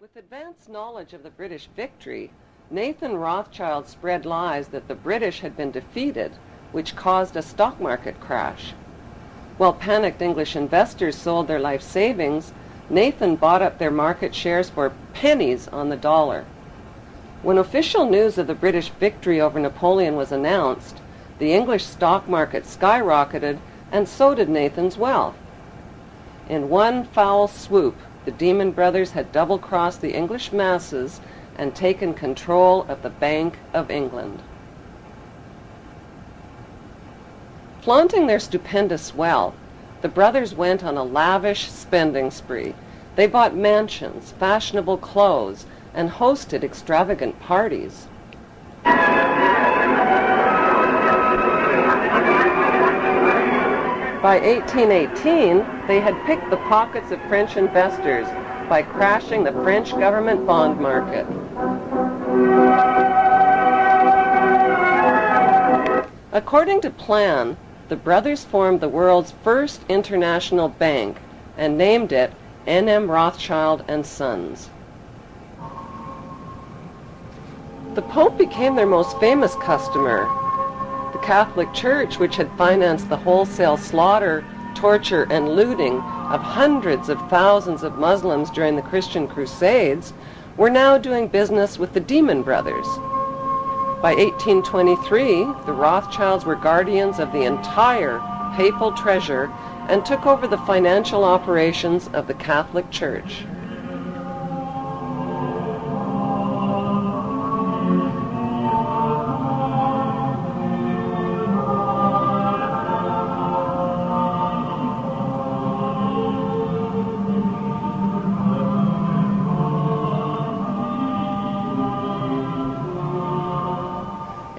With advanced knowledge of the British victory, Nathan Rothschild spread lies that the British had been defeated, which caused a stock market crash. While panicked English investors sold their life savings, Nathan bought up their market shares for pennies on the dollar. When official news of the British victory over Napoleon was announced, the English stock market skyrocketed, and so did Nathan's wealth. In one foul swoop, the Demon Brothers had double-crossed the English masses and taken control of the Bank of England. Flaunting their stupendous wealth, the brothers went on a lavish spending spree. They bought mansions, fashionable clothes, and hosted extravagant parties. By 1818, they had picked the pockets of French investors by crashing the French government bond market. According to plan, the brothers formed the world's first international bank and named it N.M. Rothschild and Sons. The Pope became their most famous customer. The Catholic Church, which had financed the wholesale slaughter, torture, and looting of hundreds of thousands of Muslims during the Christian Crusades, were now doing business with the Demon Brothers. By 1823, the Rothschilds were guardians of the entire papal treasure and took over the financial operations of the Catholic Church.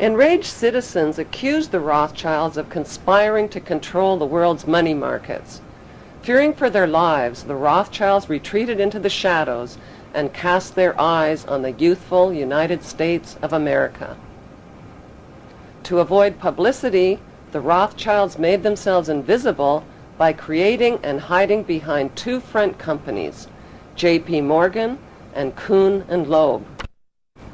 Enraged citizens accused the Rothschilds of conspiring to control the world's money markets. Fearing for their lives, the Rothschilds retreated into the shadows and cast their eyes on the youthful United States of America. To avoid publicity, the Rothschilds made themselves invisible by creating and hiding behind two front companies, J.P. Morgan and Kuhn and Loeb.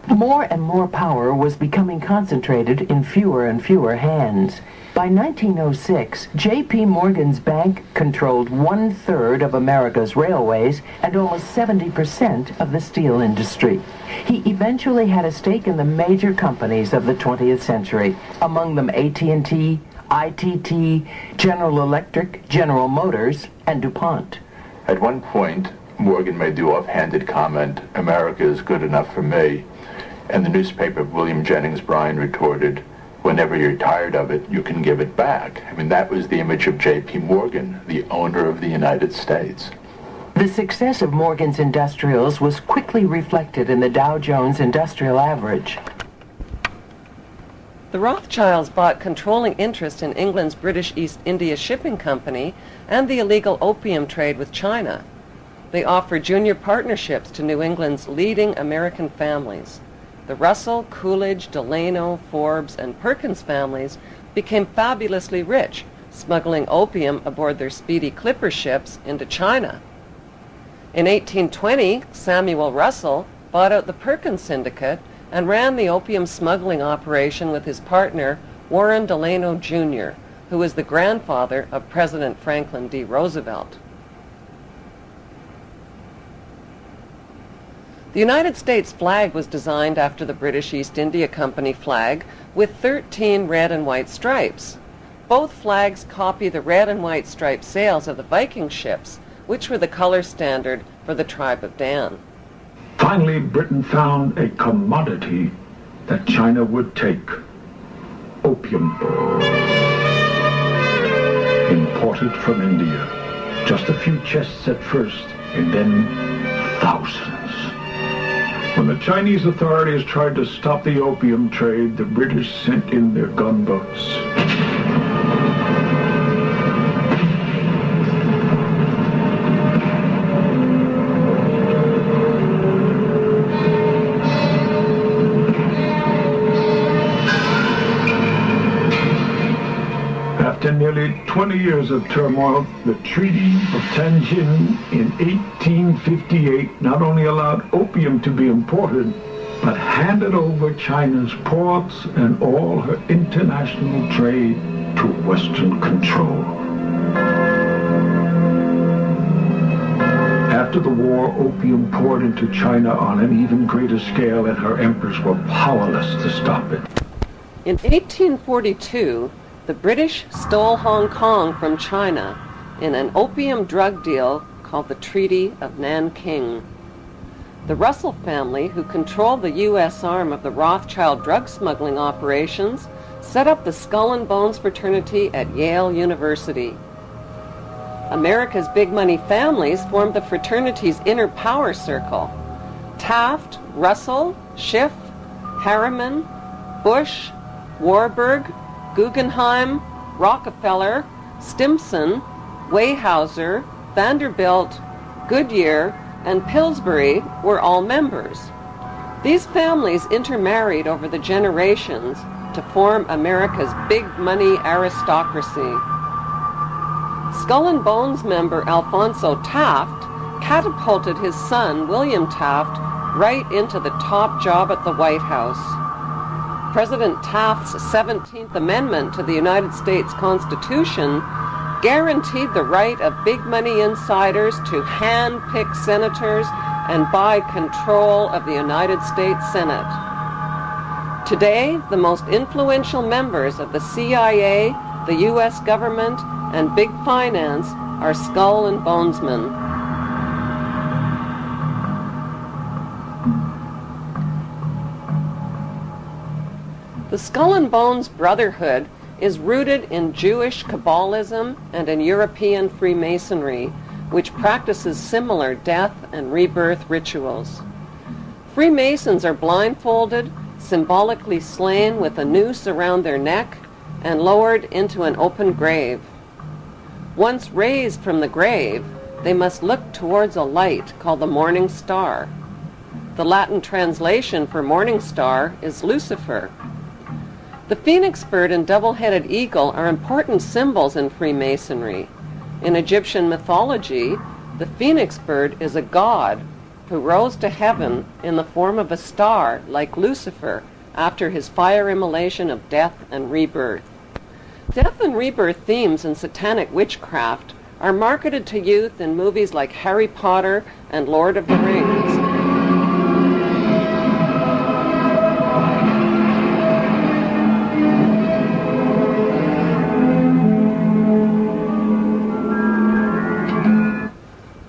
More and more power was becoming concentrated in fewer and fewer hands. By 1906, J.P. Morgan's bank controlled 1/3 of America's railways and almost 70% of the steel industry. He eventually had a stake in the major companies of the 20th century, among them AT&T, ITT, General Electric, General Motors, and DuPont. At one point, Morgan made the offhanded comment, "America is good enough for me." And the newspaper of William Jennings Bryan retorted, "Whenever you're tired of it, you can give it back." I mean, that was the image of J.P. Morgan, the owner of the United States. The success of Morgan's industrials was quickly reflected in the Dow Jones Industrial Average. The Rothschilds bought controlling interest in England's British East India Shipping Company and the illegal opium trade with China. They offered junior partnerships to New England's leading American families. The Russell, Coolidge, Delano, Forbes, and Perkins families became fabulously rich, smuggling opium aboard their speedy clipper ships into China. In 1820, Samuel Russell bought out the Perkins Syndicate and ran the opium smuggling operation with his partner, Warren Delano Jr., who was the grandfather of President Franklin D. Roosevelt. The United States flag was designed after the British East India Company flag with 13 red and white stripes. Both flags copy the red and white striped sails of the Viking ships, which were the color standard for the tribe of Dan. Finally, Britain found a commodity that China would take: opium. Imported from India. Just a few chests at first, and then thousands. When the Chinese authorities tried to stop the opium trade, the British sent in their gunboats. After nearly 20 years of turmoil, the Treaty of Tianjin in 1858 not only allowed opium to be imported, but handed over China's ports and all her international trade to Western control. After the war, opium poured into China on an even greater scale, and her emperors were powerless to stop it. In 1842, the British stole Hong Kong from China in an opium drug deal called the Treaty of Nanking. The Russell family, who controlled the U.S. arm of the Rothschild drug smuggling operations, set up the Skull and Bones fraternity at Yale University. America's big money families formed the fraternity's inner power circle. Taft, Russell, Schiff, Harriman, Bush, Warburg, Guggenheim, Rockefeller, Stimson, Weyerhaeuser, Vanderbilt, Goodyear, and Pillsbury were all members. These families intermarried over the generations to form America's big money aristocracy. Skull and Bones member Alphonso Taft catapulted his son, William Taft, right into the top job at the White House. President Taft's 17th Amendment to the United States Constitution guaranteed the right of big money insiders to hand-pick senators and buy control of the United States Senate. Today, the most influential members of the CIA, the U.S. government, and big finance are Skull and Bonesmen. The Skull and Bones Brotherhood is rooted in Jewish Kabbalism and in European Freemasonry, which practices similar death and rebirth rituals. Freemasons are blindfolded, symbolically slain with a noose around their neck, and lowered into an open grave. Once raised from the grave, they must look towards a light called the morning star. The Latin translation for morning star is Lucifer. The phoenix bird and double-headed eagle are important symbols in Freemasonry. In Egyptian mythology, the phoenix bird is a god who rose to heaven in the form of a star like Lucifer after his fire immolation of death and rebirth. Death and rebirth themes in satanic witchcraft are marketed to youth in movies like Harry Potter and Lord of the Rings.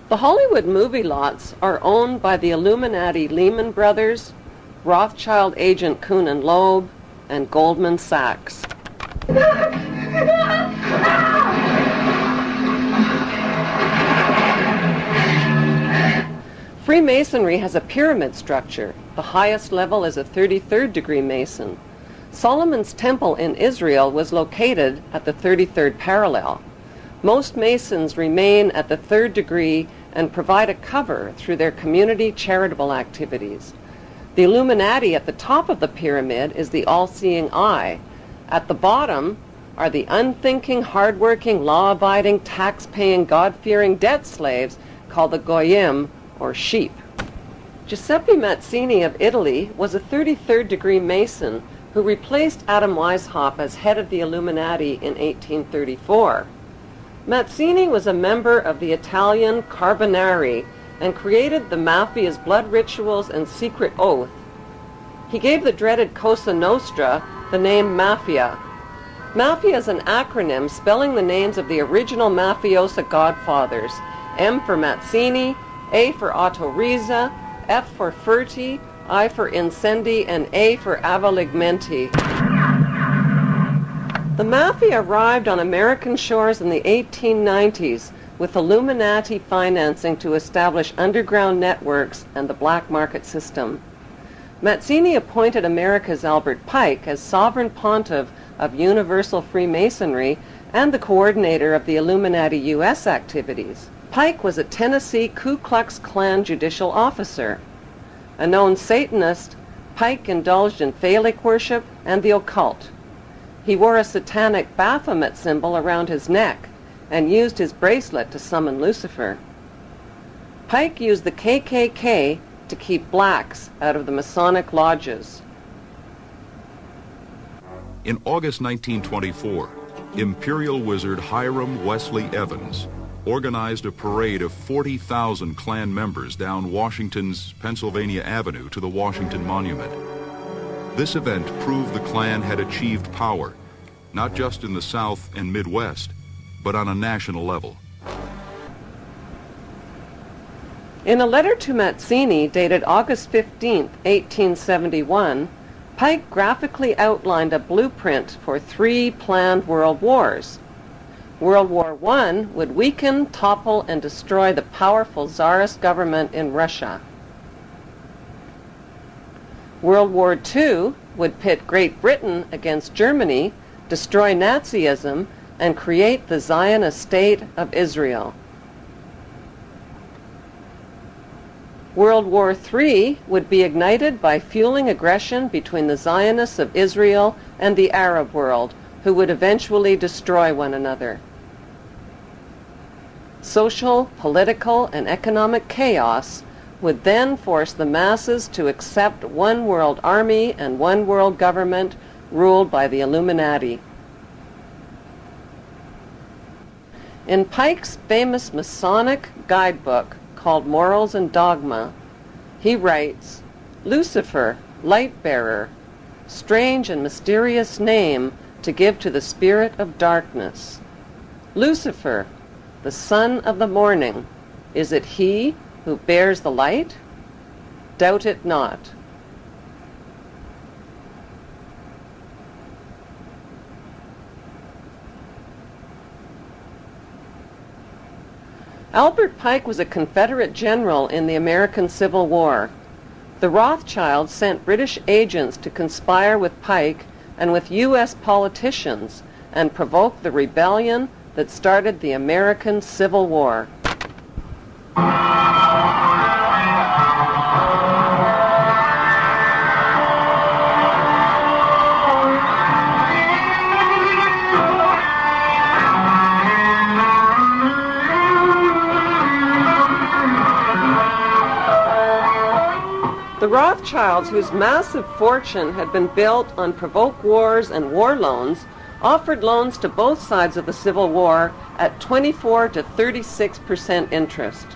The Hollywood movie lots are owned by the Illuminati Lehman Brothers, Rothschild agent Kuhn and Loeb, and Goldman Sachs. Freemasonry has a pyramid structure. The highest level is a 33rd degree Mason. Solomon's Temple in Israel was located at the 33rd parallel. Most Masons remain at the 3rd degree and provide a cover through their community charitable activities. The Illuminati at the top of the pyramid is the all-seeing eye. At the bottom are the unthinking, hard-working, law-abiding, tax-paying, God-fearing debt slaves called the Goyim, or sheep. Giuseppe Mazzini of Italy was a 33rd degree Mason who replaced Adam Weishaupt as head of the Illuminati in 1834. Mazzini was a member of the Italian Carbonari and created the Mafia's blood rituals and secret oath. He gave the dreaded Cosa Nostra the name Mafia. Mafia is an acronym spelling the names of the original mafiosa godfathers: M for Mazzini, A for Otto Riza, F for Ferti, I for Incendi, and A for Avaligmenti. The Mafia arrived on American shores in the 1890s with Illuminati financing to establish underground networks and the black market system. Mazzini appointed America's Albert Pike as sovereign pontiff of Universal Freemasonry and the coordinator of the Illuminati U.S. activities. Pike was a Tennessee Ku Klux Klan judicial officer. A known Satanist, Pike indulged in phallic worship and the occult. He wore a satanic Baphomet symbol around his neck and used his bracelet to summon Lucifer. Pike used the KKK to keep blacks out of the Masonic lodges. In August 1924, Imperial Wizard Hiram Wesley Evans organized a parade of 40,000 Klan members down Washington's Pennsylvania Avenue to the Washington Monument. This event proved the Klan had achieved power, not just in the South and Midwest, but on a national level. In a letter to Mazzini dated August 15, 1871, Pike graphically outlined a blueprint for 3 planned world wars. World War I would weaken, topple, and destroy the powerful Tsarist government in Russia. World War II would pit Great Britain against Germany, destroy Nazism, and create the Zionist State of Israel. World War III would be ignited by fueling aggression between the Zionists of Israel and the Arab world, who would eventually destroy one another. Social, political, and economic chaos would then force the masses to accept one world army and one world government ruled by the Illuminati. In Pike's famous Masonic guidebook called Morals and Dogma, he writes, "Lucifer, light bearer, strange and mysterious name to give to the spirit of darkness. Lucifer, the son of the morning, is it he who bears the light? Doubt it not." Albert Pike was a Confederate general in the American Civil War. The Rothschilds sent British agents to conspire with Pike and with U.S. politicians and provoke the rebellion that started the American Civil War. The Rothschilds, whose massive fortune had been built on provoked wars and war loans, offered loans to both sides of the Civil War at 24 to 36% interest.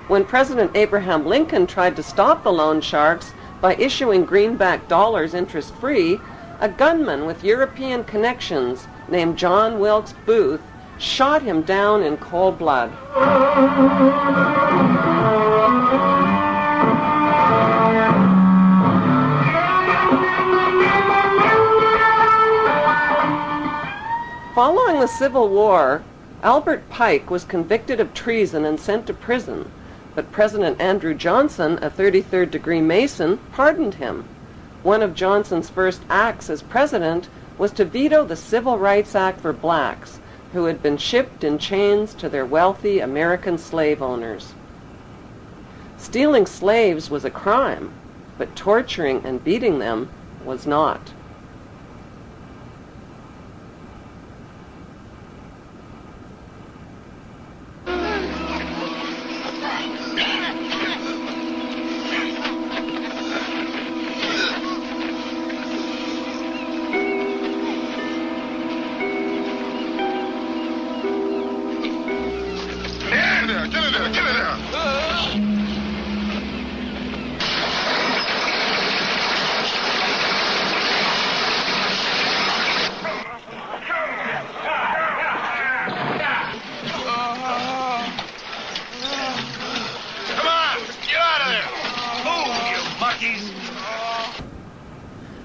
When President Abraham Lincoln tried to stop the loan sharks by issuing greenback dollars interest-free, a gunman with European connections named John Wilkes Booth shot him down in cold blood. Following the Civil War, Albert Pike was convicted of treason and sent to prison, but President Andrew Johnson, a 33rd-degree Mason, pardoned him. One of Johnson's first acts as president was to veto the Civil Rights Act for blacks, who had been shipped in chains to their wealthy American slave owners. Stealing slaves was a crime, but torturing and beating them was not.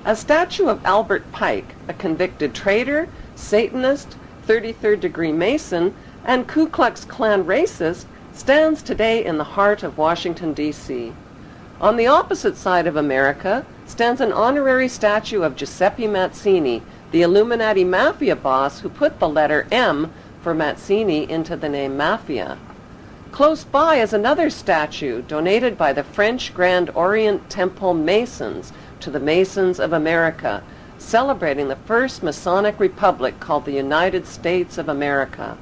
A statue of Albert Pike, a convicted traitor, Satanist, 33rd-degree Mason, and Ku Klux Klan racist, stands today in the heart of Washington, D.C. On the opposite side of America stands an honorary statue of Giuseppe Mazzini, the Illuminati mafia boss who put the letter M for Mazzini into the name Mafia. Close by is another statue donated by the French Grand Orient Temple Masons to the Masons of America, celebrating the first Masonic republic called the United States of America.